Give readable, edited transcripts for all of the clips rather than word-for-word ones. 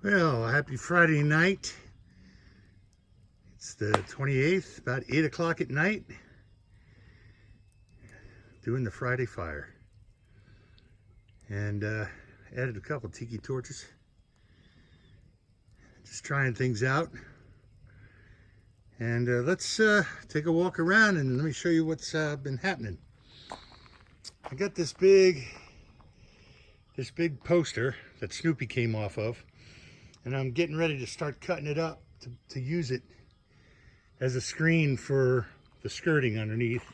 Well, happy Friday night. It's the 28th, about 8 o'clock at night. Doing the Friday fire. And added a couple tiki torches. Just trying things out. And let's take a walk around and let me show you what's been happening. I got this big poster that Snoopy came off of. And I'm getting ready to start cutting it up to use it as a screen for the skirting underneath.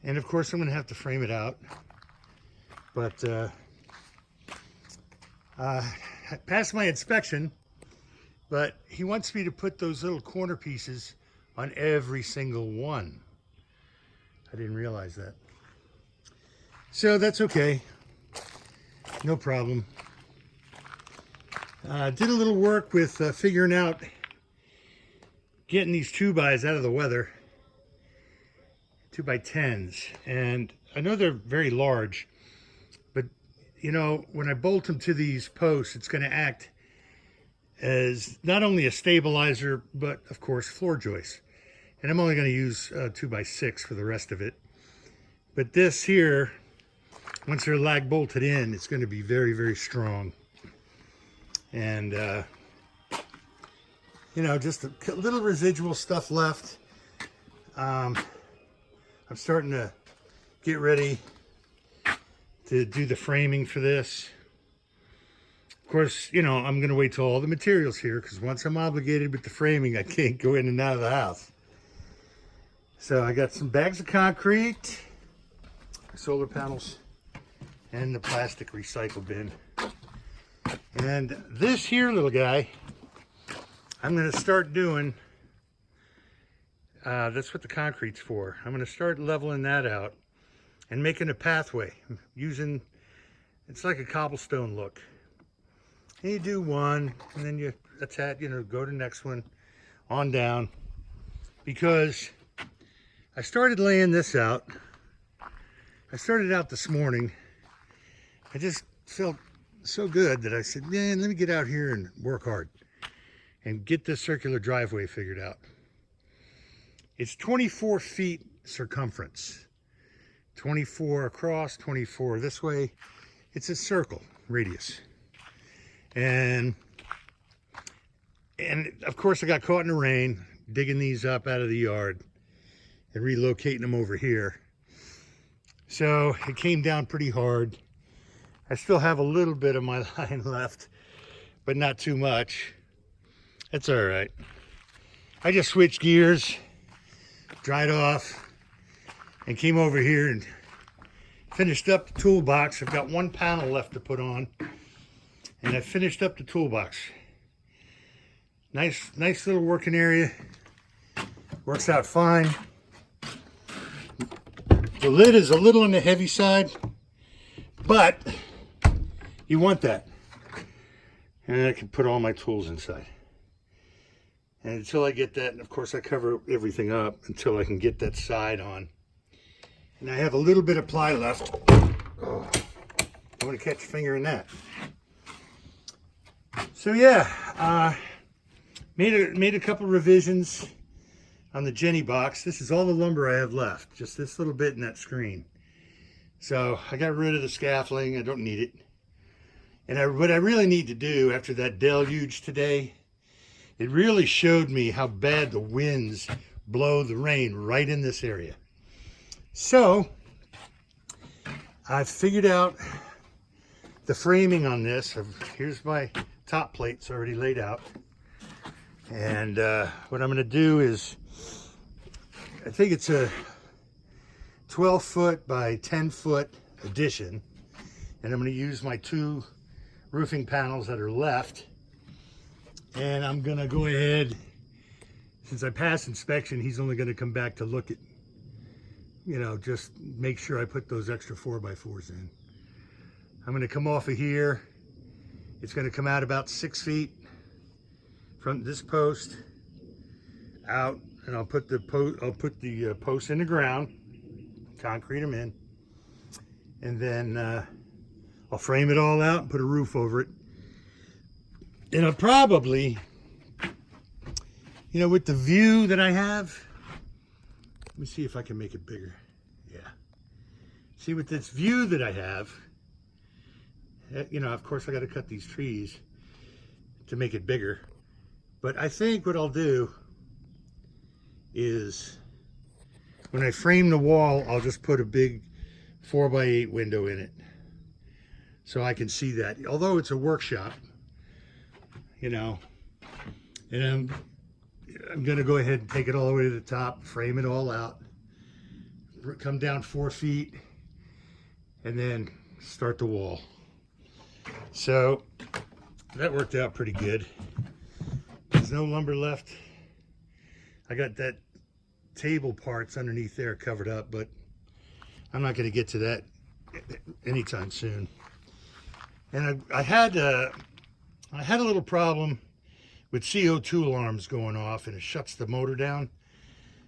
And of course I'm going to have to frame it out. But passed my inspection, but he wants me to put those little corner pieces on every single one. I didn't realize that. So that's okay. No problem. Did a little work with figuring out getting these 2x out of the weather, 2x10s, and I know they're very large, but you know, when I bolt them to these posts, it's going to act as not only a stabilizer, but of course floor joists. And I'm only going to use 2x6 for the rest of it. But this here, once they're lag bolted in, it's going to be very, very strong. And you know, just a little residual stuff left. I'm starting to get ready to do the framing for this. Of course, you know, I'm going to wait till all the material's here, because once I'm obligated with the framing, I can't go in and out of the house. So I got some bags of concrete, solar panels, and the plastic recycle bin. And this here little guy, I'm going to start doing, that's what the concrete's for. I'm going to start leveling that out and making a pathway using, it's like a cobblestone look. And you do one, and then you attach, you know, go to the next one, on down. Because I started laying this out. I started out this morning. I just felt so good that I said, man, let me get out here and work hard and get this circular driveway figured out. It's 24 feet circumference, 24 across, 24 this way. It's a circle radius. And of course I got caught in the rain digging these up out of the yard and relocating them over here. So it came down pretty hard. I still have a little bit of my line left, but not too much. That's all right. I just switched gears, dried off, and came over here and finished up the toolbox. I've got one panel left to put on, and I finished up the toolbox. Nice little working area. Works out fine. The lid is a little on the heavy side, but you want that. And I can put all my tools inside. And until I get that, and of course I cover everything up until I can get that side on. And I have a little bit of ply left. Oh, I want to catch a finger in that. So yeah, made a couple revisions on the Jenny box. This is all the lumber I have left, just this little bit in that screen. So I got rid of the scaffolding. I don't need it. And what I really need to do after that deluge today, it really showed me how bad the winds blow the rain right in this area. So I figured out the framing on this. Here's my top plates already laid out. And what I'm going to do is, I think it's a 12 foot by 10 foot addition. And I'm going to use my two roofing panels that are left. And I'm going to go ahead, since I passed inspection, he's only going to come back to look at, you know, just make sure I put those extra 4x4s in. I'm going to come off of here. It's going to come out about 6 feet from this post out, and I'll put the posts in the ground, concrete them in, and then I'll frame it all out and put a roof over it. And I'll probably, you know, with the view that I have, let me see if I can make it bigger. Yeah. See, with this view that I have, you know, of course I got to cut these trees to make it bigger. But I think what I'll do is when I frame the wall, I'll just put a big 4x8 window in it so I can see that. Although it's a workshop, you know, and I'm going to go ahead and take it all the way to the top, frame it all out, come down 4 feet, and then start the wall. So that worked out pretty good. There's no lumber left. I got that table parts underneath there covered up, but I'm not going to get to that anytime soon. And I had a little problem with CO2 alarms going off, and it shuts the motor down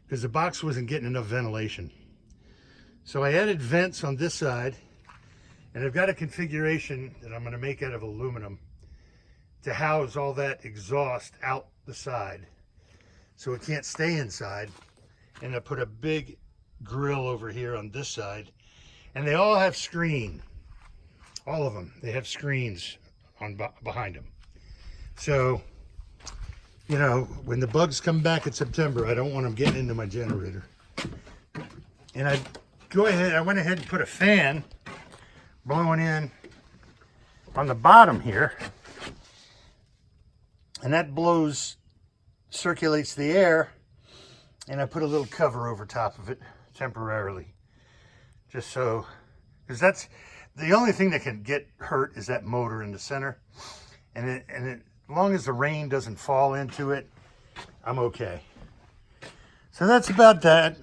because the box wasn't getting enough ventilation. So I added vents on this side, and I've got a configuration that I'm going to make out of aluminum to house all that exhaust out the side so it can't stay inside. And I put a big grill over here on this side, and they all have screen. All of them, they have screens on behind them. So, you know, when the bugs come back in September, I don't want them getting into my generator. And I went ahead and put a fan blowing in on the bottom here, and that circulates the air, and I put a little cover over top of it temporarily, just so, because that's the only thing that can get hurt is that motor in the center, and as long as the rain doesn't fall into it, I'm okay. So that's about that.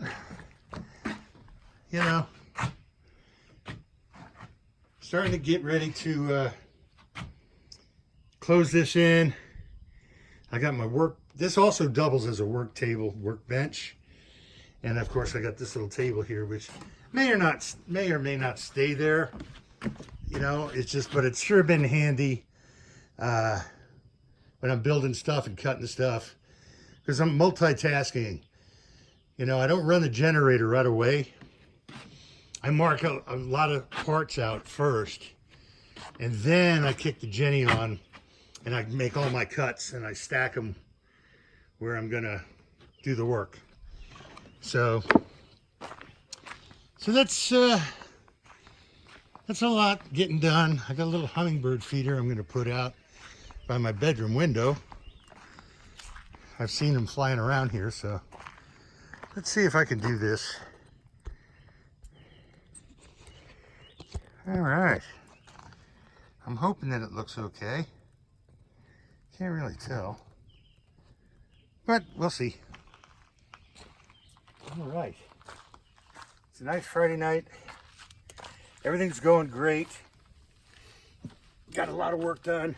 You know, starting to get ready to close this in. I got my this also doubles as a workbench. And of course I got this little table here, which may or may not stay there. You know, it's just, but it's sure been handy when I'm building stuff and cutting stuff, because I'm multitasking. You know, I don't run the generator right away. I mark a lot of parts out first, and then I kick the Jenny on, and I make all my cuts, and I stack them where I'm gonna do the work. So that's a lot getting done. I got a little hummingbird feeder I'm gonna put out by my bedroom window. I've seen them flying around here, so let's see if I can do this. All right. I'm hoping that it looks okay. Can't really tell, but we'll see. All right. It's a nice Friday night. Everything's going great. Got a lot of work done.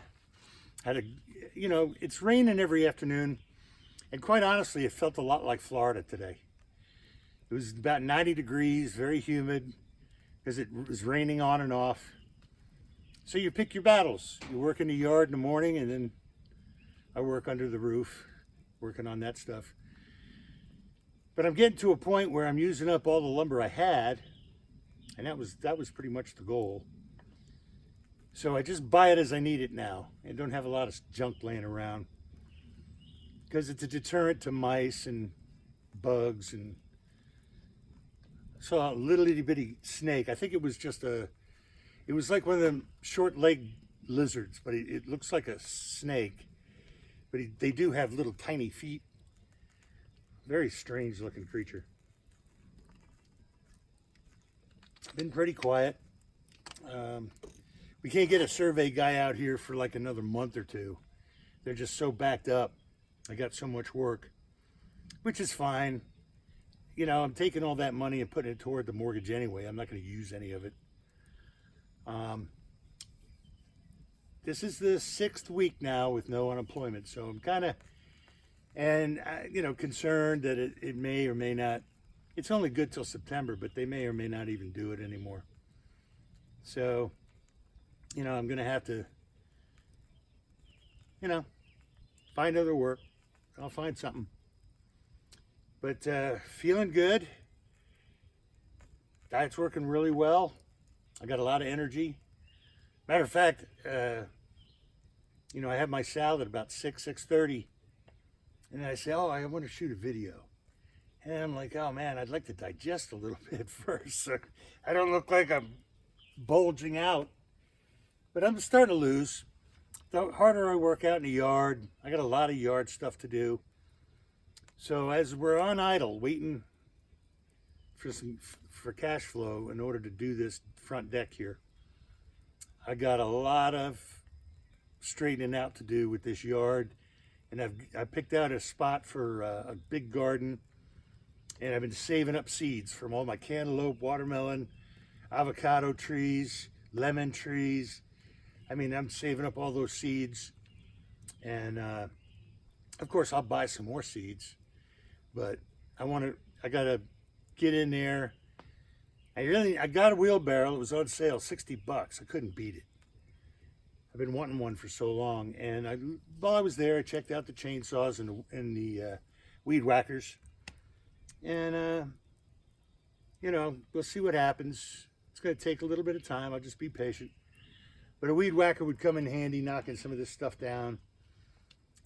You know, it's raining every afternoon, and quite honestly, it felt a lot like Florida today. It was about 90 degrees, very humid, because it was raining on and off. So you pick your battles. You work in the yard in the morning, and then I work under the roof, working on that stuff. But I'm getting to a point where I'm using up all the lumber I had, and that was pretty much the goal. So I just buy it as I need it now, and don't have a lot of junk laying around, because it's a deterrent to mice and bugs. And saw a little itty bitty snake. I think it was just it was like one of them short-legged lizards, but it looks like a snake. But they do have little tiny feet. Very strange looking creature. Been pretty quiet. We can't get a survey guy out here for like another month or two. They're just so backed up. I got so much work, which is fine. You know, I'm taking all that money and putting it toward the mortgage anyway. I'm not going to use any of it. This is the 6th week now with no unemployment, so I'm kind of, you know, concerned that it may or may not. It's only good till September, but they may or may not even do it anymore. So, you know, I'm going to have to you know, find other work. I'll find something. But feeling good. Diet's working really well. I got a lot of energy. Matter of fact, you know, I have my salad about 6:30, and I say, oh, I want to shoot a video. And I'm like, oh man, I'd like to digest a little bit first. So I don't look like I'm bulging out, but I'm starting to lose. The harder I work out in the yard, I got a lot of yard stuff to do. So as we're on idle, waiting for cash flow in order to do this front deck here, I got a lot of straightening out to do with this yard, and I picked out a spot for a big garden, and I've been saving up seeds from all my cantaloupe, watermelon, avocado trees, lemon trees. I mean, I'm saving up all those seeds, and of course I'll buy some more seeds, but I gotta get in there. I got a wheelbarrow. It was on sale, $60. I couldn't beat it. I've been wanting one for so long, and while I was there, I checked out the chainsaws and the weed whackers, and you know, we'll see what happens. It's going to take a little bit of time. I'll just be patient. But a weed whacker would come in handy, knocking some of this stuff down,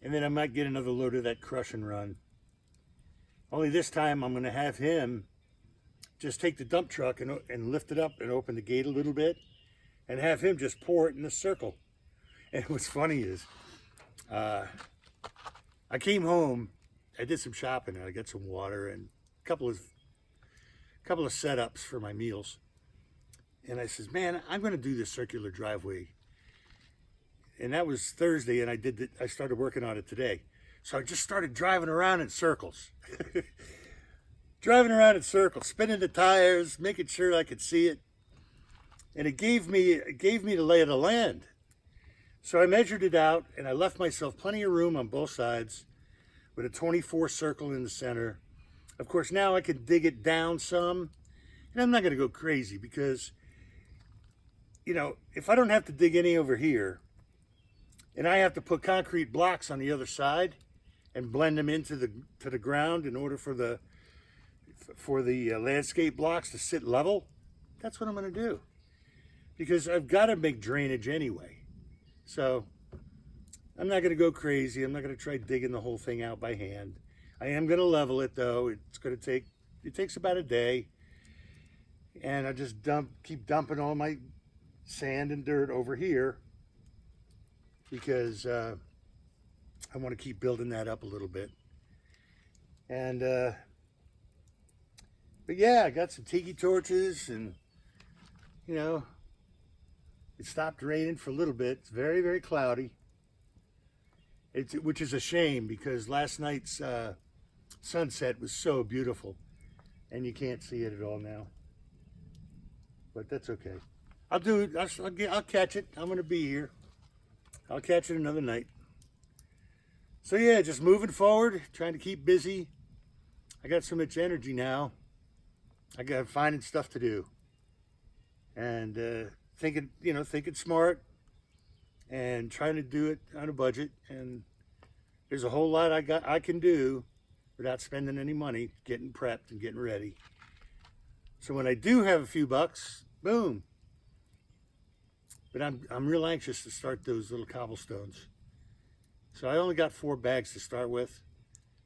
and then I might get another load of that crush and run. Only this time, I'm going to have him just take the dump truck and lift it up and open the gate a little bit, and have him just pour it in a circle. And what's funny is, I came home, I did some shopping, and I got some water and a couple of setups for my meals. And I says, man, I'm going to do this circular driveway. And that was Thursday, and I started working on it today. So I just started driving around in circles. Driving around in circles, spinning the tires, making sure I could see it. And it gave me the lay of the land. So I measured it out, and I left myself plenty of room on both sides with a 24 circle in the center. Of course, now I can dig it down some, and I'm not going to go crazy because, you know, if I don't have to dig any over here, and I have to put concrete blocks on the other side and blend them into the ground in order for the landscape blocks to sit level, that's what I'm going to do. Because I've got to make drainage anyway. So I'm not going to go crazy. I'm not going to try digging the whole thing out by hand. I am going to level it though. It takes about a day. And I just keep dumping all my sand and dirt over here because I want to keep building that up a little bit. And but yeah, I got some tiki torches, and you know, it stopped raining for a little bit. It's very, very cloudy. Which is a shame because last night's sunset was so beautiful, and you can't see it at all now. But that's okay. I'll do it. I'll catch it. I'm going to be here. I'll catch it another night. So yeah, just moving forward, trying to keep busy. I got so much energy now. I got finding stuff to do, and thinking smart, and trying to do it on a budget. And there's a whole lot I can do without spending any money, getting prepped and getting ready. So when I do have a few bucks, boom. But I'm real anxious to start those little cobblestones. So I only got 4 bags to start with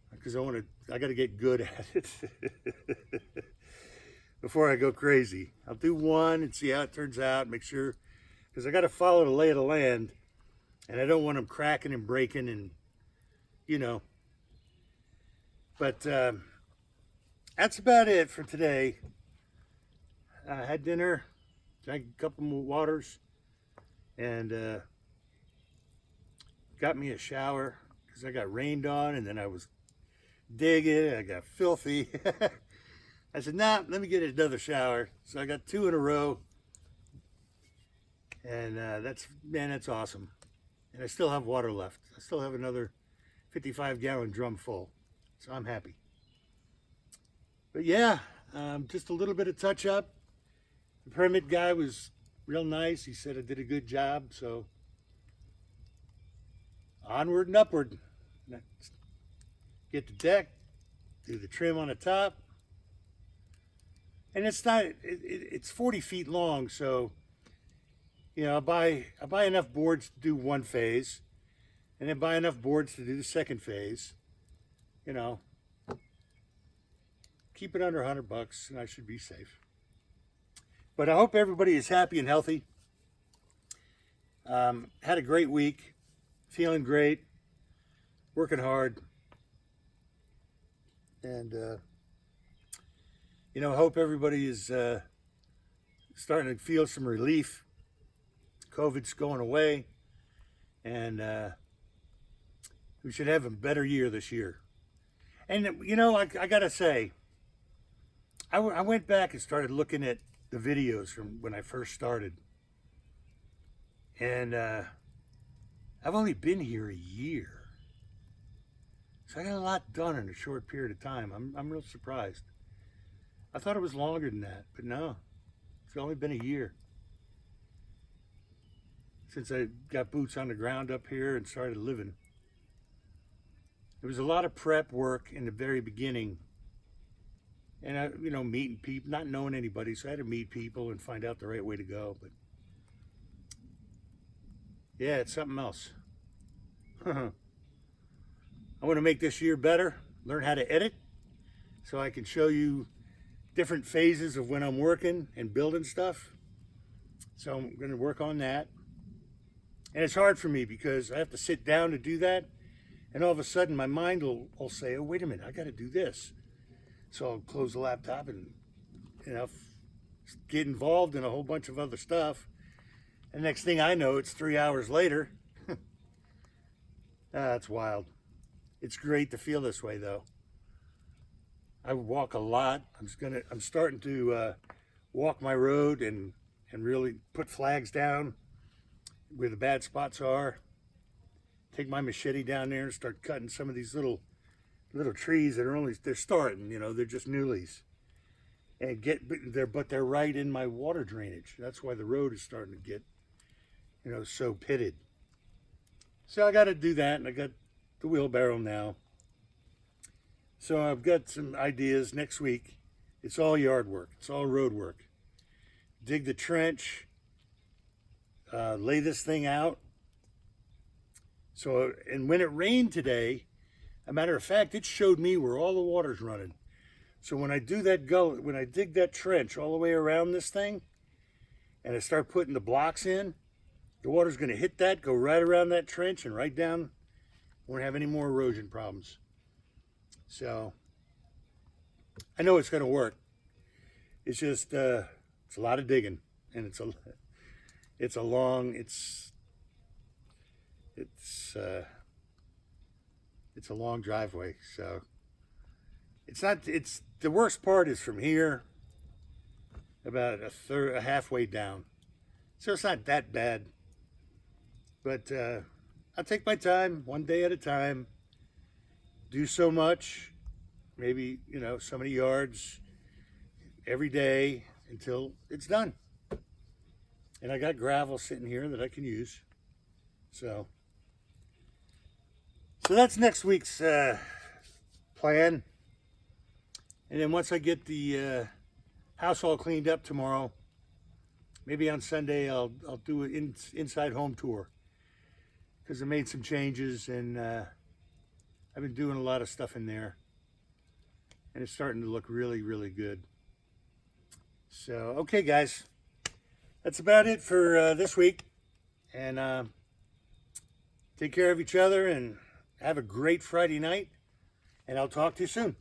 because I got to get good at it before I go crazy. I'll do 1 and see how it turns out, make sure, because I got to follow the lay of the land, and I don't want them cracking and breaking, and you know. But that's about it for today. I had dinner, drank a couple more waters, and got me a shower because I got rained on, and then I was digging, I got filthy. I said, nah, let me get another shower. So I got 2 in a row, and that's awesome. And I still have water left. I still have another 55-gallon drum full, so I'm happy. But yeah, just a little bit of touch up. The permit guy was real nice. He said I did a good job, so onward and upward. Get the deck, do the trim on the top. And it's not, it's 40 feet long, so, you know, I buy enough boards to do one phase, and then buy enough boards to do the second phase. You know, keep it under $100 and I should be safe. But I hope everybody is happy and healthy. Had a great week, feeling great, working hard. And, you know, I hope everybody is starting to feel some relief. COVID's going away, and we should have a better year this year. And, you know, I gotta say, I went back and started looking at the videos from when I first started. And I've only been here a year. So I got a lot done in a short period of time. I'm real surprised. I thought it was longer than that, but no. It's only been a year since I got boots on the ground up here and started living. There was a lot of prep work in the very beginning. And I, you know, meeting people, not knowing anybody, so I had to meet people and find out the right way to go. But yeah, it's something else. I want to make this year better, learn how to edit, so I can show you different phases of when I'm working and building stuff. So I'm going to work on that. And it's hard for me because I have to sit down to do that. And all of a sudden my mind will say, oh, wait a minute, I got to do this. So I'll close the laptop and, you know, get involved in a whole bunch of other stuff. And next thing I know, it's 3 hours later. That's wild. It's great to feel this way, though. I walk a lot. I'm starting to walk my road and really put flags down where the bad spots are. Take my machete down there and start cutting some of these little trees that are they're starting, you know, they're just newlies. And but they're right in my water drainage. That's why the road is starting to get, you know, so pitted. So I got to do that, and I got the wheelbarrow now. So I've got some ideas next week. It's all yard work. It's all road work. Dig the trench, lay this thing out. So, and when it rained today, a matter of fact, it showed me where all the water's running. So when I do that when I dig that trench all the way around this thing, and I start putting the blocks in, the water's going to hit that, go right around that trench and right down. Won't have any more erosion problems. So I know it's going to work. It's just it's a lot of digging, and it's a long driveway. So it's the worst part is from here about a halfway down. So it's not that bad, but I'll take my time, one day at a time. Do so much, maybe, you know, so many yards every day until it's done. And I got gravel sitting here that I can use. So that's next week's plan. And then once I get the house all cleaned up tomorrow, maybe on Sunday I'll do an inside home tour, because I made some changes, and I've been doing a lot of stuff in there, and it's starting to look really, really good. So, okay, guys, that's about it for this week. And take care of each other, and have a great Friday night, and I'll talk to you soon.